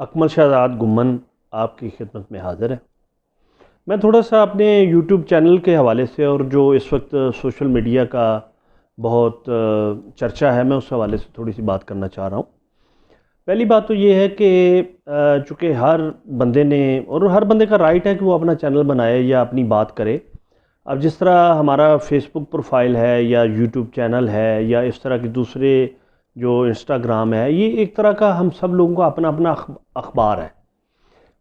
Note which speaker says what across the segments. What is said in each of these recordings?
Speaker 1: अकमल शहजाद गुम्मन आपकी खिदमत में हाज़िर है। मैं थोड़ा सा अपने यूट्यूब चैनल के हवाले से और जो इस वक्त सोशल मीडिया का बहुत चर्चा है, मैं उस हवाले से थोड़ी सी बात करना चाह रहा हूँ। पहली बात तो ये है कि चूँकि हर बंदे ने और हर बंदे का राइट है कि वो अपना चैनल बनाए या अपनी बात करे। अब जिस तरह हमारा फेसबुक प्रोफाइल है या यूट्यूब चैनल है या इस तरह के दूसरे जो इंस्टाग्राम है, ये एक तरह का हम सब लोगों का अपना अपना अखबार है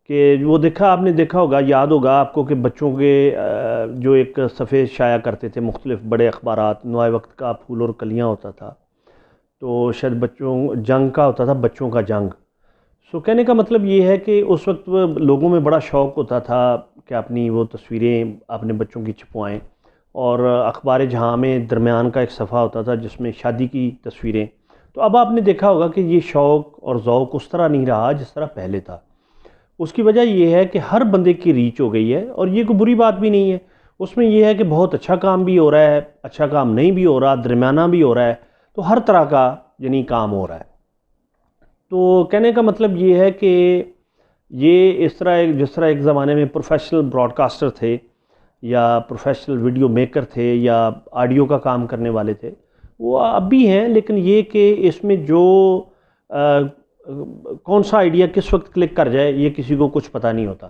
Speaker 1: कि वो आपने देखा होगा, याद होगा आपको कि बच्चों के जो एक सफ़ेद शाया करते थे मुख्तलिफ बड़े अखबारात, नए वक्त का फूल और कलियाँ होता था, तो शायद बच्चों जंग का होता था, बच्चों का जंग। सो कहने का मतलब ये है कि उस वक्त लोगों में बड़ा शौक़ होता था कि अपनी वो तस्वीरें अपने बच्चों की छपवाएँ। और अखबार जहाँ में दरमियान का एक सफ़ा होता था जिसमें शादी की तस्वीरें। तो अब आपने देखा होगा कि ये शौक़ और ज़ौक़ उस तरह नहीं रहा जिस तरह पहले था। उसकी वजह ये है कि हर बंदे की रीच हो गई है और ये कोई बुरी बात भी नहीं है। उसमें ये है कि बहुत अच्छा काम भी हो रहा है, अच्छा काम नहीं भी हो रहा, दरमियाना भी हो रहा है, तो हर तरह का यानी काम हो रहा है। तो कहने का मतलब ये है कि ये इस तरह जिस तरह एक ज़माने में प्रोफेशनल ब्रॉडकास्टर थे या प्रोफेशनल वीडियो मेकर थे या ऑडियो का काम करने वाले थे, वो अब भी हैं, लेकिन ये कि इसमें जो कौन सा आइडिया किस वक्त क्लिक कर जाए ये किसी को कुछ पता नहीं होता।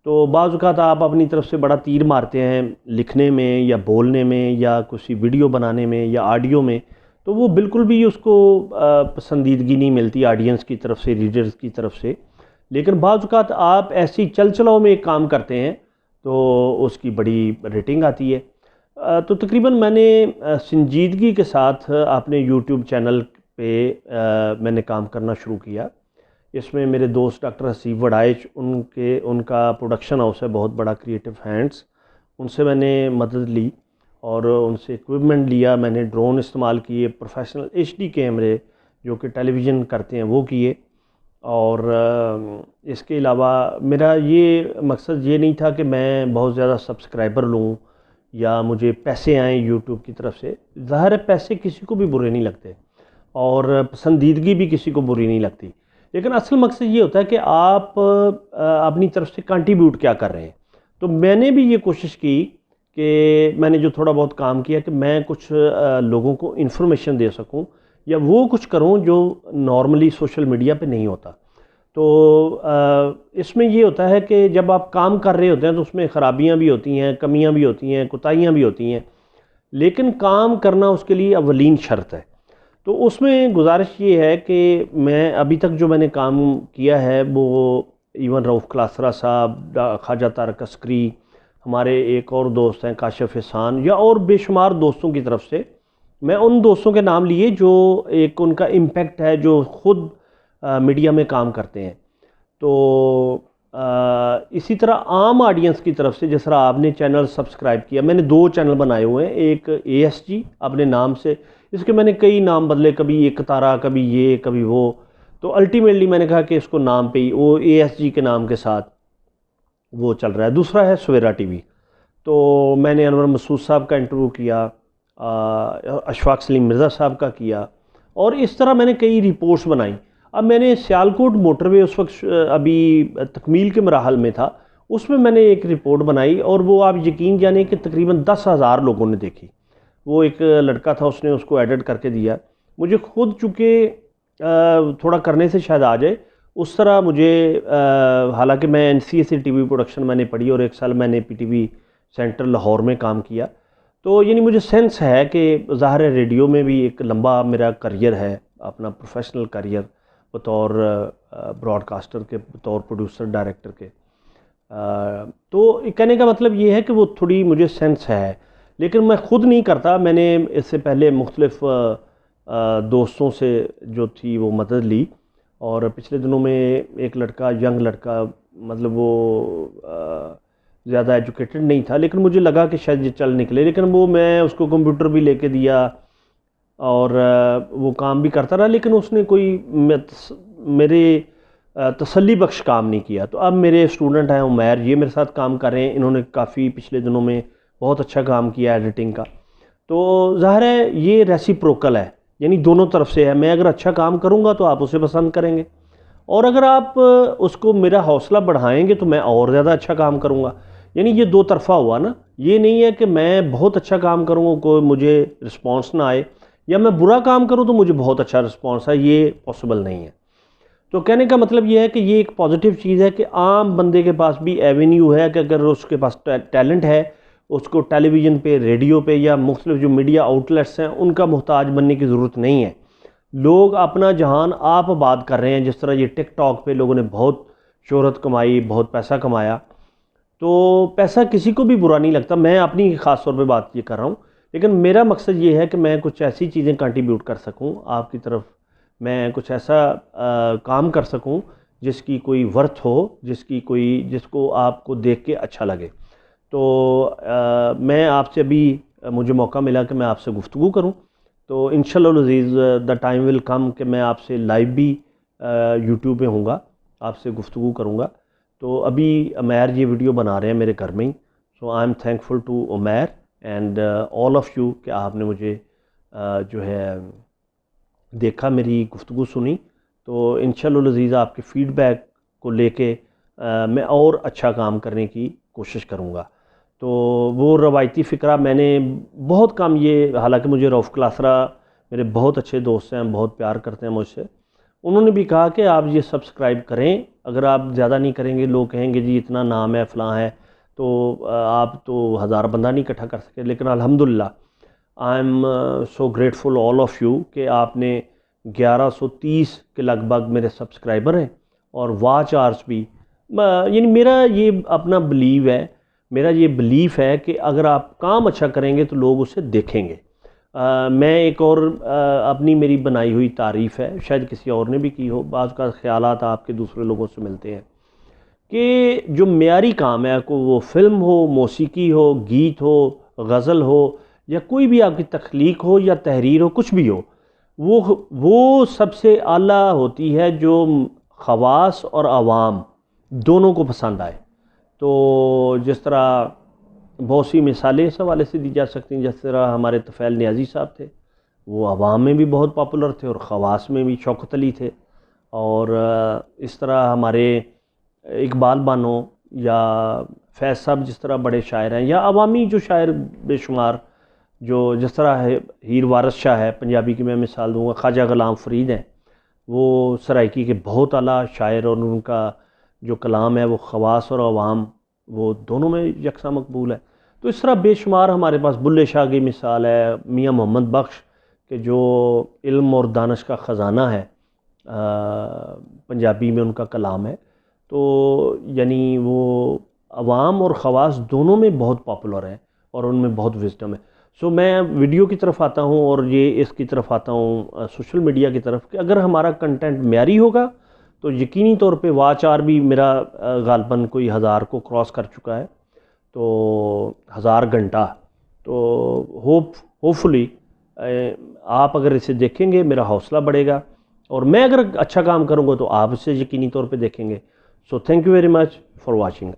Speaker 1: तो बाज़ औक़ात आप अपनी तरफ से बड़ा तीर मारते हैं लिखने में या बोलने में या किसी वीडियो बनाने में या ऑडियो में, तो वो बिल्कुल भी उसको पसंदीदगी नहीं मिलती ऑडियंस की तरफ से, रीडर्स की तरफ से। लेकिन बाज़ औक़ात आप ऐसी चल-चलाओ में एक काम करते हैं तो उसकी बड़ी रेटिंग आती है। तो तकरीबन मैंने संजीदगी के साथ अपने यूट्यूब चैनल पे मैंने काम करना शुरू किया। इसमें मेरे दोस्त डॉक्टर हसीब वड़ाइच, उनका प्रोडक्शन हाउस है बहुत बड़ा, क्रिएटिव हैंड्स, उनसे मैंने मदद ली और उनसे इक्विपमेंट लिया। मैंने ड्रोन इस्तेमाल किए, प्रोफेशनल एचडी कैमरे जो कि टेलीविज़न करते हैं वो किए। और इसके अलावा मेरा ये मकसद ये नहीं था कि मैं बहुत ज़्यादा सब्सक्राइबर लूँ या मुझे पैसे आएँ यूट्यूब की तरफ से। ज़ाहिर है पैसे किसी को भी बुरे नहीं लगते और पसंदीदगी भी किसी को बुरी नहीं लगती, लेकिन असल मकसद ये होता है कि आप अपनी तरफ से कंट्रीब्यूट क्या कर रहे हैं। तो मैंने भी ये कोशिश की कि मैंने जो थोड़ा बहुत काम किया कि मैं कुछ लोगों को इन्फॉर्मेशन दे सकूं या वो कुछ करूं जो नॉर्मली सोशल मीडिया पे नहीं होता। तो इसमें ये होता है कि जब आप काम कर रहे होते हैं तो उसमें ख़राबियाँ भी होती हैं, कमियाँ भी होती हैं, कोताहियाँ भी होती हैं, लेकिन काम करना उसके लिए अवलीन शर्त है। तो उसमें गुजारिश ये है कि मैं अभी तक जो मैंने काम किया है वो इवन रऊफ़ क्लासरा साहब, ख्वाजा तारक अस्करी, हमारे एक और दोस्त हैं काशिफ एहसान, या और बेशुमार दोस्तों की तरफ से मैं उन दोस्तों के नाम लिए जो एक उनका इम्पेक्ट है, जो ख़ुद मीडिया में काम करते हैं। तो इसी तरह आम ऑडियंस की तरफ से जिस तरह आपने चैनल सब्सक्राइब किया, मैंने 2 चैनल बनाए हुए हैं, एक ASG अपने नाम से, इसके मैंने कई नाम बदले, कभी एक तारा, कभी ये, कभी वो। तो अल्टीमेटली मैंने कहा कि इसको नाम पे ही वो ASG के नाम के साथ वो चल रहा है। दूसरा है सवेरा टीवी, तो मैंने अनवर मसूद साहब का इंटरव्यू किया, अशफाक सलीम मिर्ज़ा साहब का किया, और इस तरह मैंने कई रिपोर्ट्स बनाई। अब मैंने सियालकोट मोटरवे उस वक्त अभी तकमील के मराहल में था, उसमें मैंने एक रिपोर्ट बनाई और वो आप यकीन जाने कि तकरीबन 10,000 लोगों ने देखी। वो एक लड़का था, उसने उसको एडिट करके दिया। मुझे खुद चूँकि थोड़ा करने से शायद आ जाए उस तरह मुझे, हालांकि मैं NCA टीवी प्रोडक्शन मैंने पढ़ी और 1 साल मैंने PTV सेंटर लाहौर में काम किया, तो यानी मुझे सेंस है कि ज़ाहिर है रेडियो में भी एक लंबा मेरा करियर है, अपना प्रोफेशनल करियर बतौर ब्रॉडकास्टर के, बतौर प्रोड्यूसर डायरेक्टर के। तो कहने का मतलब ये है कि वो थोड़ी मुझे सेंस है, लेकिन मैं ख़ुद नहीं करता। मैंने इससे पहले मुख्तलिफ दोस्तों से जो थी वो मदद ली, और पिछले दिनों में एक लड़का, यंग लड़का, मतलब वो ज़्यादा एजुकेटेड नहीं था, लेकिन मुझे लगा कि शायद ये चल निकले, लेकिन वो मैं उसको कंप्यूटर भी लेके दिया और वो काम भी करता रहा, लेकिन उसने कोई मेरे तसल्ली बख्श काम नहीं किया। तो अब मेरे स्टूडेंट हैं उमैर, ये मेरे साथ काम कर रहे हैं, इन्होंने काफ़ी पिछले दिनों में बहुत अच्छा काम किया एडिटिंग का। तो ज़ाहिर है ये रेसिप्रोकल है, यानी दोनों तरफ से है। मैं अगर अच्छा काम करूँगा तो आप उसे पसंद करेंगे, और अगर आप उसको मेरा हौसला बढ़ाएंगे तो मैं और ज़्यादा अच्छा काम करूँगा। यानी ये दो तरफ़ा हुआ ना, ये नहीं है कि मैं बहुत अच्छा काम करूँगा कोई मुझे रिस्पॉन्स ना आए, या मैं बुरा काम करूँ तो मुझे बहुत अच्छा रिस्पॉन्स आए, ये पॉसिबल नहीं है। तो कहने का मतलब ये है कि ये एक पॉजिटिव चीज़ है कि आम बंदे के पास भी एवेन्यू है कि अगर उसके पास टैलेंट है, उसको टेलीविज़न पे, रेडियो पे या मुख्तलिफ जो मीडिया आउटलेट्स हैं उनका मोहताज बनने की ज़रूरत नहीं है। लोग अपना जहान आप आबाद कर रहे हैं। जिस तरह ये टिकटॉक पे लोगों ने बहुत शोहरत कमाई, बहुत पैसा कमाया, तो पैसा किसी को भी बुरा नहीं लगता। मैं अपनी ख़ास तौर पे बात ये कर रहा हूँ, लेकिन मेरा मकसद ये है कि मैं कुछ ऐसी चीज़ें कंट्रीब्यूट कर सकूँ आपकी तरफ, मैं कुछ ऐसा काम कर सकूं जिसकी कोई वर्थ हो, जिसको आपको देख के अच्छा लगे। तो मैं आपसे अभी मुझे मौका मिला कि मैं आपसे गुफ्तगू करूं, तो इंशाअल्लाह अज़ीज़ द टाइम विल कम कि मैं आपसे लाइव भी यूट्यूब पे हूँगा, आपसे गुफ्तगू करूँगा। तो अभी उमैर ये वीडियो बना रहे हैं मेरे घर में ही, so I am thankful to Umair and all of you कि आपने मुझे जो है देखा, मेरी गुफ्तगू सुनी। तो इंशाअल्लाह अज़ीज़ आपके फ़ीडबैक को लेके मैं और अच्छा काम करने की कोशिश करूँगा। तो वो रवायती फ़िक्रा मैंने बहुत कम ये, हालांकि मुझे रऊफ़ क्लासरा मेरे बहुत अच्छे दोस्त हैं, बहुत प्यार करते हैं मुझसे, उन्होंने भी कहा कि आप ये सब्सक्राइब करें, अगर आप ज़्यादा नहीं करेंगे लोग कहेंगे जी इतना नाम है फ़लाँ है, तो आप तो 1000 बंदा नहीं इकट्ठा कर सके। लेकिन अल्हम्दुलिल्लाह I am so grateful all of you कि आपने 1130 के लगभग मेरे सब्सक्राइबर हैं और वॉच आवर्स भी। यानी मेरा ये अपना मेरा ये बिलीफ है कि अगर आप काम अच्छा करेंगे तो लोग उसे देखेंगे। मैं एक और अपनी मेरी बनाई हुई तारीफ़ है, शायद किसी और ने भी की हो, बाज़ का ख़यालात आपके दूसरे लोगों से मिलते हैं कि जो मेयारी काम है, को वो फ़िल्म हो, मौसीकी हो, गीत हो, गज़ल हो, या कोई भी आपकी तख्लीक हो या तहरीर हो, कुछ भी हो, वो सबसे आला होती है जो ख़वास और आवाम दोनों को पसंद आए। तो जिस तरह बहुत सी मिसालें इस हवाले से दी जा सकती हैं, जिस तरह हमारे तफ़ैल नियाज़ी साहब थे, वो अवाम में भी बहुत पॉपुलर थे और ख़वास में भी शौकत अली थे। और इस तरह हमारे इकबाल बानो या फैज़ साहब जिस तरह बड़े शायर हैं, या अवामी जो शायर बेशुमार, जो जिस तरह है हीर वारिस शाह है पंजाबी की मैं मिसाल दूँगा, ख्वाजा ग़ुलाम फ़रीद हैं, वो सराइकी के बहुत आला शायर, और उनका जो कलाम है वो ख़वास और अवाम वो दोनों में यकसा मकबूल है। तो इस तरह बेशुमार हमारे पास बुल्ले शाह की मिसाल है, मियाँ मोहम्मद बख्श के जो इल्म और दानिश का ख़जाना है, पंजाबी में उनका कलाम है। तो यानी वो अवाम और ख़वास दोनों में बहुत पॉपुलर है और उनमें बहुत विज़डम है। सो मैं वीडियो की तरफ आता हूँ और ये इसकी तरफ आता हूँ सोशल मीडिया की तरफ, कि अगर हमारा कंटेंट म्यारी होगा तो यकीनी तौर पे वाच आवर भी मेरा गालबन कोई 1000 को क्रॉस कर चुका है, तो 1000 घंटा। तो होपफुली आप अगर इसे देखेंगे मेरा हौसला बढ़ेगा, और मैं अगर अच्छा काम करूँगा तो आप इसे यकीनी तौर पे देखेंगे। So thank you very much for watching.